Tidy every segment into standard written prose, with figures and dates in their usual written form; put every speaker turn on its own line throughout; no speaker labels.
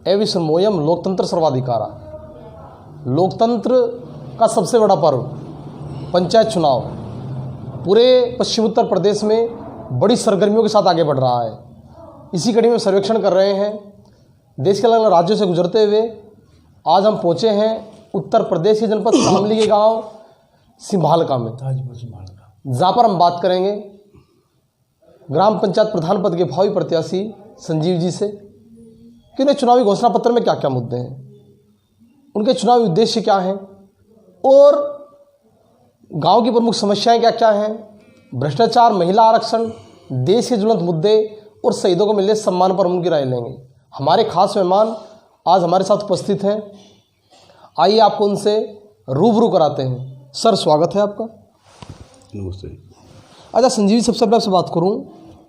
Aves मोयम लोकतंत्र सर्वाधिकारा। लोकतंत्र का सबसे बड़ा पर्व पंचायत चुनाव पूरे पश्चिम उत्तर प्रदेश में बड़ी सरगर्मियों के साथ आगे बढ़ रहा है। इसी कड़ी में सर्वेक्षण कर रहे हैं देश के अलग अलग राज्यों से गुजरते हुए। आज हम पहुँचे हैं उत्तर प्रदेश के जनपद शामली के गांव सिंभालका में, जहाँ पर हम बात करेंगे ग्राम पंचायत प्रधान पद के भावी प्रत्याशी संजीव जी से कि उन्हें चुनावी घोषणा पत्र में क्या क्या मुद्दे हैं, उनके चुनावी उद्देश्य क्या हैं और गांव की प्रमुख समस्याएं क्या क्या हैं, भ्रष्टाचार, महिला आरक्षण, देश के ज्वलंत मुद्दे और शहीदों को मिले सम्मान पर उनकी राय लेंगे। हमारे खास मेहमान आज हमारे साथ उपस्थित हैं। आइए आपको उनसे रूबरू कराते हैं। सर, स्वागत है आपका।
नमस्ते।
अच्छा संजीव जी, सबसे पहले आपसे बात करूं,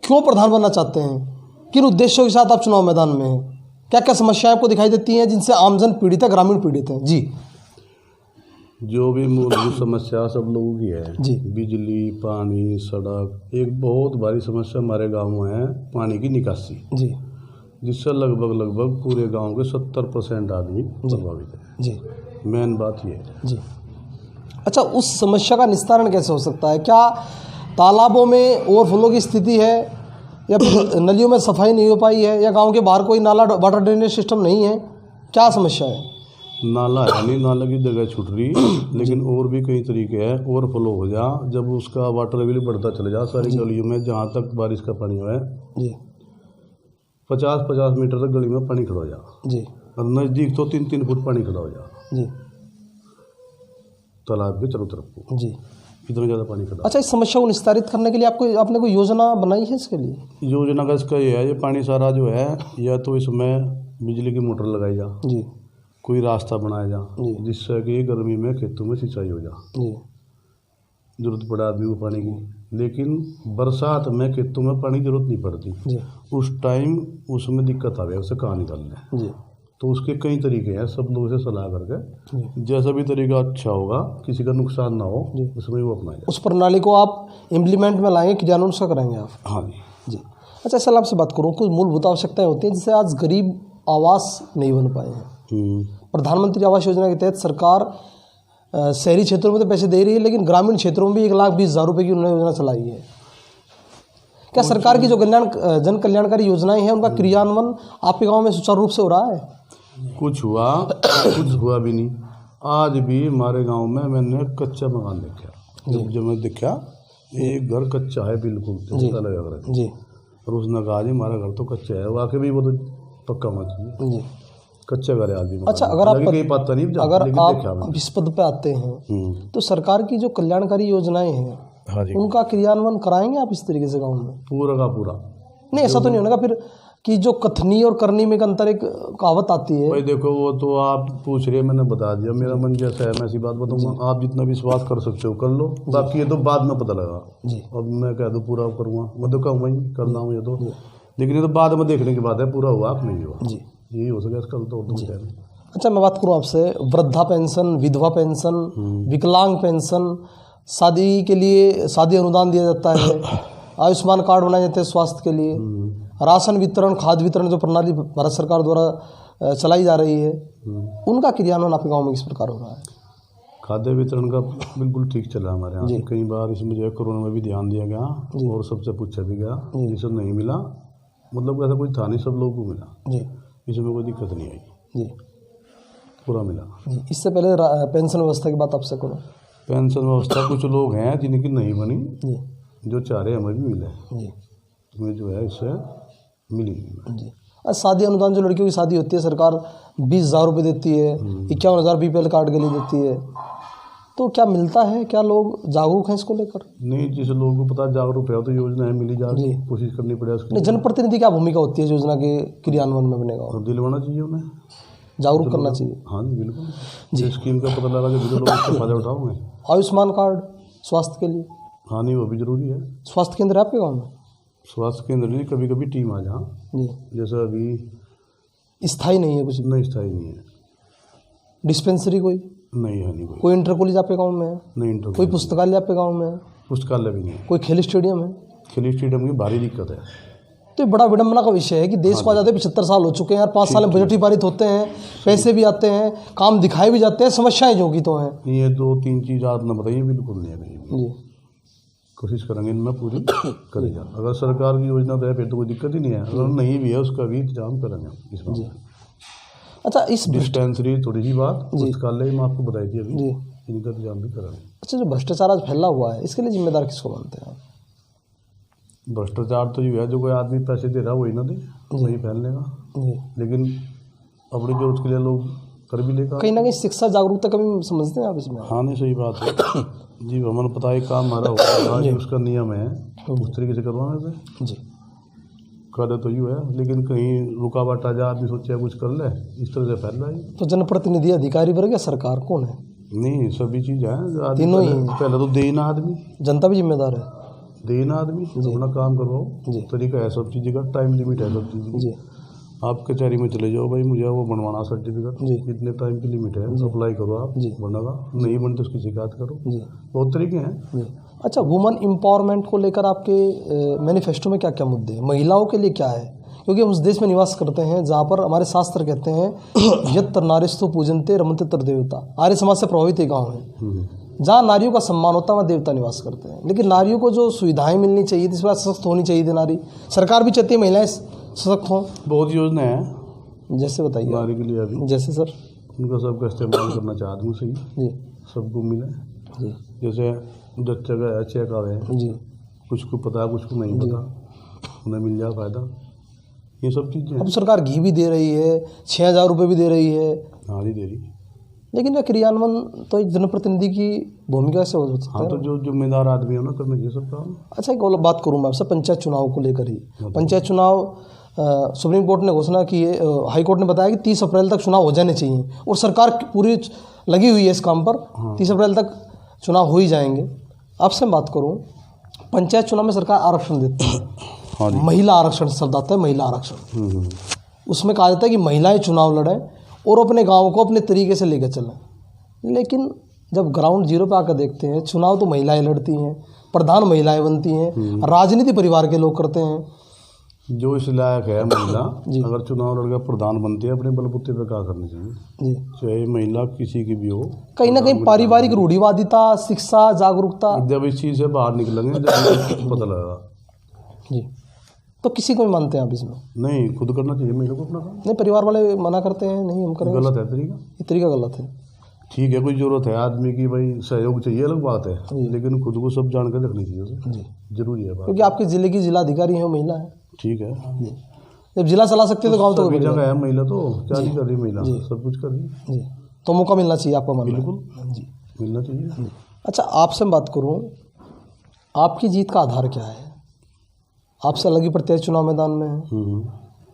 क्यों प्रधान बनना चाहते हैं, किन उद्देश्यों के साथ आप चुनाव मैदान में हैं, क्या क्या समस्याएं आपको दिखाई देती हैं जिनसे आमजन पीड़ित है, ग्रामीण पीड़ित है? जी।
जो भी मूलभूत समस्या सब लोगों की है
जी।
बिजली, पानी, सड़क। एक बहुत भारी समस्या हमारे गांव में है पानी की निकासी
जी,
जिससे लगभग पूरे गांव के 70% आदमी प्रभावित है।
जी,
मेन बात ये है।
जी। अच्छा, उस समस्या का निस्तारण कैसे हो सकता है? क्या तालाबों में ओवरफ्लो की स्थिति है या फिर नलियों में सफाई नहीं हो पाई है या गांव के बाहर कोई नाला वाटर ड्रेनेज सिस्टम नहीं है? क्या समस्या है?
नाला है नहीं, नाला की जगह छूट रही, लेकिन और भी कई तरीके हैं। ओवरफ्लो हो जा, जब उसका वाटर लेवल बढ़ता चले जा सारी गलियों में, जहाँ तक बारिश का पानी है
जी,
50-50 मीटर तक गली में पानी खड़ा हो जा
जी,
और नज़दीक तो 3-3 फुट पानी खड़ा हो जा
जी,
तालाब के चारों तरफ को,
जी।
इतना ज़्यादा पानी खड़ा।
अच्छा, इस समस्या को निस्तारित करने के लिए आपने कोई योजना बनाई है इसके लिए?
योजना का इसका ये है, ये पानी सारा जो है या तो इसमें बिजली की मोटर लगाई जा,
जी,
कोई रास्ता बनाया जा
जी,
जिससे कि गर्मी में खेतों में सिंचाई हो जा।
जी,
जरूरत पड़ा आदमी को पानी की, लेकिन बरसात में खेतों में पानी की जरूरत नहीं पड़ती।
जी,
उस टाइम उसमें दिक्कत आ गया, उसे कहाँ निकालना है।
जी,
तो उसके कई तरीके हैं, सब लोगों से सलाह करके
जी,
जैसा भी तरीका अच्छा होगा, किसी का नुकसान ना हो,
जी।
उसमें वो अपनाया।
उस प्रणाली को आप इम्प्लीमेंट में लाएंगे, क्रियान्वयन उसका कराएंगे आप?
हाँ जी।
जी। अच्छा, सर आपसे बात करूँ, कुछ मूलभूत आवश्यकताएं होती हैं जिससे आज गरीब आवास नहीं बन पाए हैं। प्रधानमंत्री आवास योजना के तहत सरकार शहरी क्षेत्रों में तो पैसे दे रही है, लेकिन ग्रामीण क्षेत्रों में भी 1,20,000 रुपये की उन्होंने योजना चलाई है। क्या सरकार की जो जन कल्याणकारी योजनाएं हैं उनका क्रियान्वयन आपके गांव में सुचारू रूप से हो रहा है?
कुछ हुआ भी नहीं। आज भी हमारे गांव में मैंने कच्चा मकान देखा। जब मैं देखा एक घर कच्चा है बिल्कुल, लगा
जी,
और उसने कहा जी हमारा घर तो कच्चा है। वाकई भी वो तो पक्का होना चाहिए जी, कच्चा घर है आदमी।
अच्छा, अगर आप इस पद पे आते हैं तो सरकार की जो कल्याणकारी योजनाएं हैं, हाँ जी, उनका क्रियान्वयन कराएंगे आप इस तरीके से गाँव में?
पूरा का पूरा
नहीं, ऐसा तो नहीं होगा फिर कि जो कथनी और करनी में अंतर एक कहावत आती है।
भाई देखो, वो तो आप पूछ रहे, मैंने बता दिया। मेरा मन जैसा है मैं ऐसी बात बताऊंगा। आप जितना विश्वास कर सकते हो कर लो, बाकी ये तो बाद में पता लगा जी। अब मैं कह दूँ पूरा करूँगा, मैं तो कहूँगा ही करना हूँ ये तो, लेकिन ये तो बाद में देखने की बात है, पूरा हुआ आप नहीं हुआ जी, यही हो सके कल तो।
अच्छा, मैं बात करूँ आपसे, वृद्धा पेंशन, विधवा पेंशन, विकलांग पेंशन, शादी के लिए शादी अनुदान दिया जाता है, आयुष्मान कार्ड बनाए जाते हैं स्वास्थ्य के लिए, राशन वितरण, खाद्य वितरण जो प्रणाली भारत सरकार द्वारा चलाई जा रही है, उनका क्रियान्वयन आपके गांव में किस प्रकार हो रहा है?
खाद्य वितरण का बिल्कुल ठीक चला हमारे यहाँ। कई बार इसमें जो है कोरोना में भी ध्यान दिया गया और सबसे पूछा भी गया, जिसे नहीं मिला, मतलब ऐसा कोई था नहीं, सब लोगों को मिला जी, इसमें कोई दिक्कत नहीं आई जी, पूरा मिला जी। इससे
पहले पेंशन व्यवस्था की बात आपसे करूँ।
पेंशन व्यवस्था कुछ लोग हैं जिनकी नहीं बनी जी, जो चाह रहे हमें भी मिले जी, तुम्हें जो है इससे मिली जी।
शादी अनुदान, जो लड़कियों की शादी होती है सरकार 20,000 रुपये देती है, 51,000 BPL कार्ड के लिए देती है, तो क्या मिलता है? क्या लोग जागरूक हैं इसको लेकर?
नहीं, जिस लोगों को पता जागरूक है तो योजना है मिली जा रही, कोशिश करनी पड़ेगी।
नहीं, जनप्रतिनिधि क्या भूमिका होती है योजना के क्रियान्वयन में बनेगा?
तो दिलवाना चाहिए उन्हें,
जागरूक करना चाहिए।
हाँ जी बिल्कुल जी, स्कीम का पता लगा कि जो लोग इसका फायदा उठाओगे।
आयुष्मान कार्ड स्वास्थ्य के लिए?
हाँ नहीं, वो भी जरूरी है।
स्वास्थ्य केंद्र है आपके गाँव में?
स्वास्थ्य केंद्र नहीं, कभी कभी टीम आ जहाँ जी, जैसे अभी
स्थायी नहीं है कुछ?
नहीं, स्थायी नहीं है।
डिस्पेंसरी कोई
नहीं है, नहीं
कोई इंटर कॉलेज आपके गाँव में है?
नहीं, इंटर
कोई पुस्तकालय आपके गाँव में है?
पुस्तकालय भी नहीं है।
कोई खेल स्टेडियम है?
खेल स्टेडियम की भारी दिक्कत है।
तो ये बड़ा विडंबना का विषय है कि देश को आजादी 75 साल हो चुके हैं यार, 5 साल में बजट ही पारित होते हैं, पैसे भी आते हैं, काम दिखाए भी जाते हैं, समस्याएं जो की तो हैं।
ये 2-3 चीज़ आपने बताइए बिल्कुल नहीं है कहीं भी।
जी
कोशिश करेंगे इनमें पूरी करेगा। अगर सरकार की योजना तो है फिर तो कोई दिक्कत ही नहीं है, अगर नहीं भी है उसका भी इंतजाम करेंगे इस बात।
जी अच्छा, इस
डिस्पेंसरी थोड़ी सी बात पुस्तकालय में आपको बताई थी अभी,
जी
इनका इंतजाम भी करेंगे।
अच्छा, जो भ्रष्टाचार आज फैला हुआ है इसके लिए जिम्मेदार किसको मानते हैं आप?
भ्रष्टाचार तो ये है जो कोई आदमी पैसे दे रहा है वही ना दे, वही फैलने का।
जी
लेकिन अपनी जरूरत के लिए लोग कर भी लेगा।
कहीं ना कहीं शिक्षा जागरूकता कभी समझते हैं आप इसमें?
हाँ नहीं सही बात है जी, हमें पता है काम हमारा होगा जी, उसका नियम है उस तरीके से करवाने से
जी
करे तो यूँ है। लेकिन कहीं रुकावट आ जाए, आदमी सोचे कुछ कर ले, इस तरह से फैल रहा है।
तो जनप्रतिनिधि अधिकारी वर्ग या सरकार कौन है?
नहीं सभी चीज़ है,
तीनों ही
पहले तो देना आदमी,
जनता भी जिम्मेदार है।
देना आदमी अपना काम करवाओ,
जी
तरीका है सब चीज़ का, टाइम लिमिट है सब चीज़।
जी
आप कचहरी में चले जाओ, भाई मुझे वो बनवाना सर्टिफिकेट,
जी
इतने टाइम की लिमिट है, अप्लाई करो आप,
जी
बनेगा, नहीं बने तो उसकी शिकायत करो।
जी
बहुत तरीके हैं।
जी अच्छा, वुमेन एम्पावरमेंट को लेकर आपके मैनिफेस्टो में क्या क्या मुद्दे हैं? महिलाओं के लिए क्या है? क्योंकि हम उस देश में निवास करते हैं जहाँ पर हमारे शास्त्र कहते हैं यत्र नारीस्तु पूजनते रमन्ते तत्र देवता। आर्य समाज से प्रभावित एक गाँव है जहाँ नारियों का सम्मान होता है, वहाँ देवता निवास करते हैं। लेकिन नारियों को जो सुविधाएं मिलनी चाहिए थी, इस बार सशक्त होनी चाहिए थी नारी। सरकार भी चाहती है महिलाएं सशक्त हों।
बहुत योजना है
जैसे बताइए
नारी के लिए अभी,
जैसे सर।
उनका सबका इस्तेमाल करना चाहता हूँ सही,
जी
सबको मिले।
जी
जैसे 10 जगह चेक आवे हैं,
जी
कुछ को पता कुछ को नहीं पता, उन्हें मिल जाए फ़ायदा, ये सब चीज़ें।
अब सरकार घी भी दे रही है, 6,000 रुपये भी दे रही है,
हाँ ही दे रही।
लेकिन यह क्रियान्वयन तो एक जनप्रतिनिधि की भूमिका से हो सकता
हाँ
है।
तो जो जिम्मेदार आदमी है ना करना चाहिए सब काम।
अच्छा, एक और बात करूँ मैं आपसे पंचायत चुनाव को लेकर ही। पंचायत चुनाव सुप्रीम कोर्ट ने घोषणा की है, हाई कोर्ट ने बताया कि 30 अप्रैल तक चुनाव हो जाने चाहिए, और सरकार पूरी लगी हुई है इस काम पर। 30 अप्रैल तक चुनाव हो ही जाएंगे। आपसे मैं बात करूँ, पंचायत चुनाव में सरकार आरक्षण देती है।
हाँ
महिला आरक्षण शब्द आता है, महिला आरक्षण। उसमें कहा जाता है कि महिलाएं चुनाव लड़ें और अपने गांव को अपने तरीके से लेकर चलें। लेकिन जब ग्राउंड जीरो पे आकर देखते हैं, चुनाव तो महिलाएं लड़ती हैं, प्रधान महिलाएं बनती हैं, राजनीति परिवार के लोग करते हैं।
जो इस लायक है महिला अगर चुनाव लड़कर प्रधान बनती है, अपने बलबूते पर क्या करना चाहिए
जी,
चाहे महिला किसी की भी हो।
कहीं ना कहीं पारिवारिक रूढ़िवादिता, शिक्षा जागरूकता,
जब इस चीज़ से बाहर निकलेंगे जब पता लगेगा
जी। तो किसी को भी मानते हैं आप इसमें?
नहीं, खुद करना चाहिए महिला को अपना काम।
नहीं, परिवार वाले मना करते हैं, नहीं हम करेंगे।
गलत है तरीका,
ये तरीका गलत है।
ठीक है कोई ज़रूरत है आदमी की, भाई सहयोग चाहिए अलग बात है, लेकिन खुद को सब जानकर रखनी चाहिए उसे,
जी,
जरूरी है बात।
क्योंकि आपके जिले की जिलाधिकारी है महिला है।
ठीक है,
जी, जब जिला चला सकते हैं तो गाँव तो
सभी जगह है महिला, तो क्या नहीं कर रही महिला, सब कुछ कर रही।
जी, तो मौका मिलना चाहिए आपका मानना है?
बिल्कुल
जी,
मिलना चाहिए।
अच्छा, आपसे मैं बात करूं, आपकी जीत का आधार क्या है? आपसे अलग ही प्रत्याशी चुनाव मैदान में है।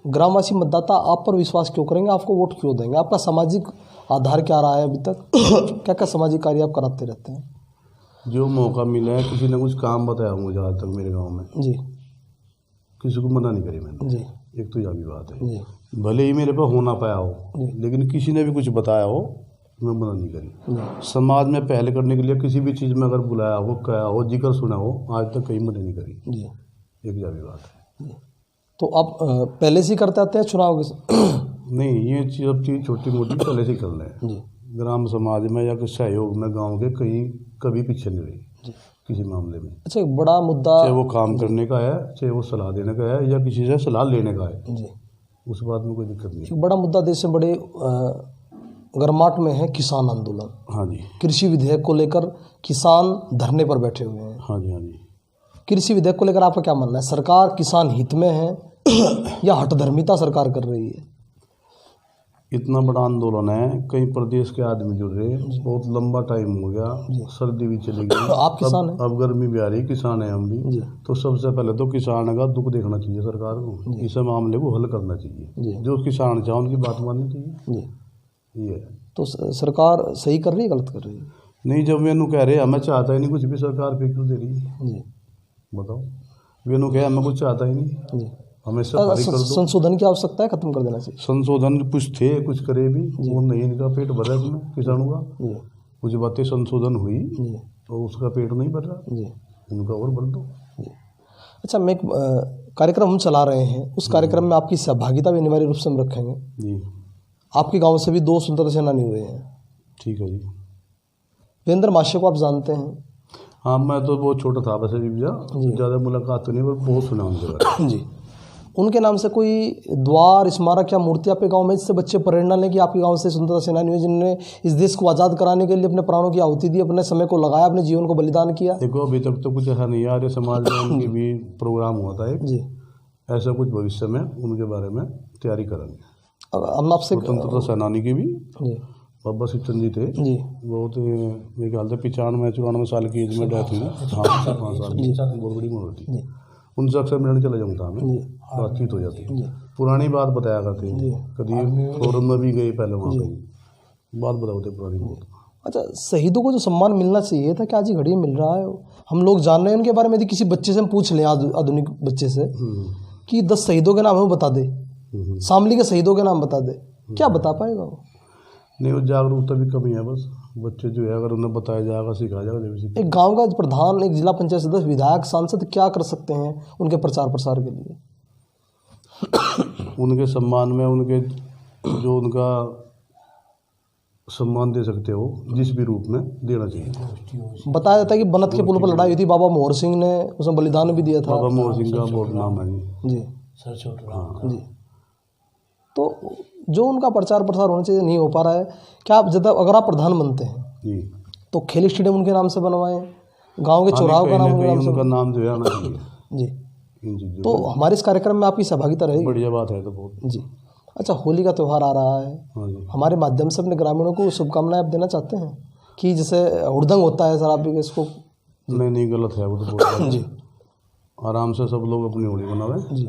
ग्रामवासी मतदाता आप पर विश्वास क्यों करेंगे, आपको वोट क्यों देंगे? आपका सामाजिक आधार क्या रहा है अभी तक? क्या क्या सामाजिक कार्य आप कराते रहते हैं?
जो मौका मिला है, किसी ने कुछ काम बताया मुझे आज तक मेरे गांव में,
जी,
किसी को मना नहीं करी मैंने।
जी,
एक तो यह भी बात है,
जी,
भले ही मेरे पे हो ना पाया हो, लेकिन किसी ने भी कुछ बताया हो, मैं मना नहीं करी।
जी,
समाज में पहल करने के लिए किसी भी चीज़ में अगर बुलाया हो, कहा हो, जिक्र सुना हो, आज तक कहीं मना नहीं करी।
जी,
एक यह भी बात है।
तो आप पहले से ही करते आते हैं चुनाव के?
नहीं, ये सब चीज़ छोटी मोटी पहले से कर लें।
जी,
ग्राम समाज में या किसी सहयोग में गाँव के कहीं कभी पीछे नहीं रही किसी मामले में।
अच्छा, एक बड़ा मुद्दा,
चाहे वो काम करने का है, चाहे वो सलाह देने का है, या किसी से सलाह लेने का है,
जी,
उस बात में कोई दिक्कत नहीं।
एक बड़ा मुद्दा देश में बड़े गर्माहट में है, किसान आंदोलन।
हाँ जी,
कृषि विधेयक को लेकर किसान धरने पर बैठे हुए हैं।
हाँ जी, हाँ जी।
कृषि विधेयक को लेकर आपका क्या मानना है? सरकार किसान हित में है या हठधर्मिता सरकार कर रही है?
इतना बड़ा आंदोलन है, कई प्रदेश के आदमी जुड़ रहे हैं, बहुत लंबा टाइम हो गया, सर्दी भी चली गई,
आप किसान हैं?
अब गर्मी भी आ रही, किसान है हम भी।
जी,
तो सबसे पहले तो किसान का दुख देखना चाहिए सरकार को, इस मामले को हल करना चाहिए।
जी,
जो किसान चाहे उनकी बात माननी चाहिए।
जी।
ये है।
तो सरकार सही कर रही है, गलत कर रही है?
नहीं, जब वेनू कह रहे हमें चाहता ही नहीं कुछ भी, सरकार पे क्यों दे रही है
जी,
बताओ। वेनू कहे हमें कुछ चाहता ही नहीं,
जी।
हमें सफारी कर दो।
संशोधन की आवश्यकता है, खत्म कर देना चाहिए।
संशोधन कुछ थे, कुछ करे भी, वो नहीं, इनका पेट भर रहा है इसमें किसानों का।
जी,
कुछ बातें संशोधन हुई
जी,
तो उसका पेट नहीं भर रहा,
जी,
इनका और भर दो।
जी। अच्छा, मैं एक कार्यक्रम हम चला रहे हैं, उस कार्यक्रम में आपकी सहभागिता भी अनिवार्य रूप से हम रखेंगे
जी।
आपके गांव से भी 2 स्वतंत्रता सेनानी हुए हैं।
ठीक है जी।
वीरेंद्र माशे को आप जानते हैं?
हाँ, मैं तो बहुत छोटा था वैसे जी, ज़्यादा मुलाकात तो नहीं, पर बहुत सुना उनके बारे में।
जी। उनके नाम से कोई द्वार, स्मारक या मूर्ति आपके गांव में, जिससे बच्चे प्रेरणा लें कि आपके गांव से स्वतंत्रता सेनानी हुए जिन्होंने इस देश को आज़ाद कराने के लिए अपने प्राणों की आहुति दी, अपने समय को लगाया, अपने जीवन को बलिदान किया?
देखो, अभी तक तो कुछ ऐसा नहीं है। आर्य समाज में उनकी भी प्रोग्राम हुआ था एक
जी।
ऐसा कुछ भविष्य में उनके बारे में तैयारी करेंगे।
अब हम आपसे
स्वतंत्रता सेनानी की भी
जी
बाबा शिवचंद जी थे
जी
बहुत, मेरे ख्याल से 95-94 साल की एज में डेथ हुई। हाँ, 4-5 साल की, बहुत बड़ी उम्र थी। उनसे अक्सर मिलने चले जाऊँगा, हमें बातचीत हो जाती है, पुरानी बात बताया करते हैं, कभी फोरम में भी गए पहले, वहाँ पे बात बताते पुरानी बहुत।
अच्छा, शहीदों को जो सम्मान मिलना चाहिए था, क्या आज ही घड़ी में मिल रहा है? हम लोग जान रहे हैं उनके बारे में। यदि किसी बच्चे से हम पूछ लें, आधुनिक बच्चे से, कि 10 शहीदों के नाम हमें बता दे, शामली के शहीदों के नाम बता दे, क्या बता पाएगा वो?
नहीं, वो जागरूकता भी कमी है। बस बच्चे जो है, अगर उन्हें बताया जाएगा, सिखाया जाएगा।
एक गांव का प्रधान, एक जिला पंचायत सदस्य, विधायक, सांसद क्या कर सकते हैं उनके प्रचार प्रसार के लिए?
उनके सम्मान में, उनके जो उनका सम्मान दे सकते हो, जिस भी रूप में देना चाहिए।
बताया जाता है कि बनत के पुल पर लड़ाई हुई थी, बाबा मोहर सिंह ने उसमें बलिदान भी दिया था।
बाबा मोहर सिंह का बहुत नाम है जी।
जी। तो जो उनका प्रचार प्रसार होना चाहिए, नहीं हो पा रहा है। क्या आप जब अगर आप प्रधान बनते हैं
जी,
तो खेल स्टेडियम उनके नाम से बनवाएं, गांव के चौराहों का नाम उनके नाम से,
उनका नाम जो है आना चाहिए
जी।
इन चीज़ों
तो हमारे इस कार्यक्रम में आपकी सहभागिता रहेगी।
बढ़िया बात है तो बहुत
जी। अच्छा, होली का त्यौहार आ रहा है,
हाँ जी।
हमारे माध्यम से अपने ग्रामीणों को शुभकामनाएं आप देना चाहते हैं कि जैसे हुड़दंग होता है सर, आप भी इसको?
नहीं, गलत है वो तो बहुत।
जी।
आराम से सब लोग अपनी होली मनावें
जी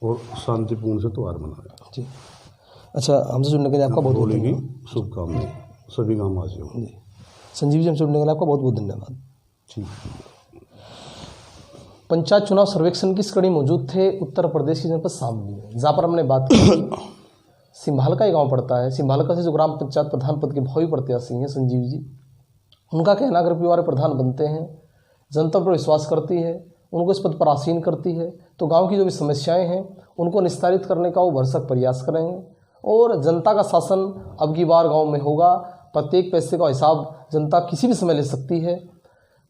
और शांतिपूर्ण से त्यौहार मनावें
जी। अच्छा, हमसे जुड़ने के लिए आपका बहुत बहुत
होली की
धन्यवाद।
शुभकामनाएं सभी गाँववासियों को।
जी, संजीव जी, हमसे जुड़ने के लिए आपका बहुत बहुत धन्यवाद।
ठीक।
पंचायत चुनाव सर्वेक्षण की इस कड़ी मौजूद थे उत्तर प्रदेश की जनपद शामली में, जहाँ पर हमने बात की सिंभालका गांव पड़ता है। सिंभालका से जो ग्राम पंचायत प्रधान पद के भावी प्रत्याशी हैं संजीव जी, उनका कहना, अगर परिवार प्रधान बनते हैं, जनता पर विश्वास करती है, उनको इस पद पर आसीन करती है, तो गांव की जो भी समस्याएं हैं उनको निस्तारित करने का वो भरसक प्रयास करेंगे और जनता का शासन अब की बार गाँव में होगा। प्रत्येक पैसे का हिसाब जनता किसी भी समय ले सकती है।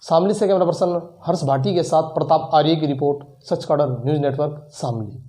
शामली से कैमरा पर्सन हर्ष भाटी के साथ प्रताप आर्य की रिपोर्ट, सच का डर न्यूज़ नेटवर्क शामली।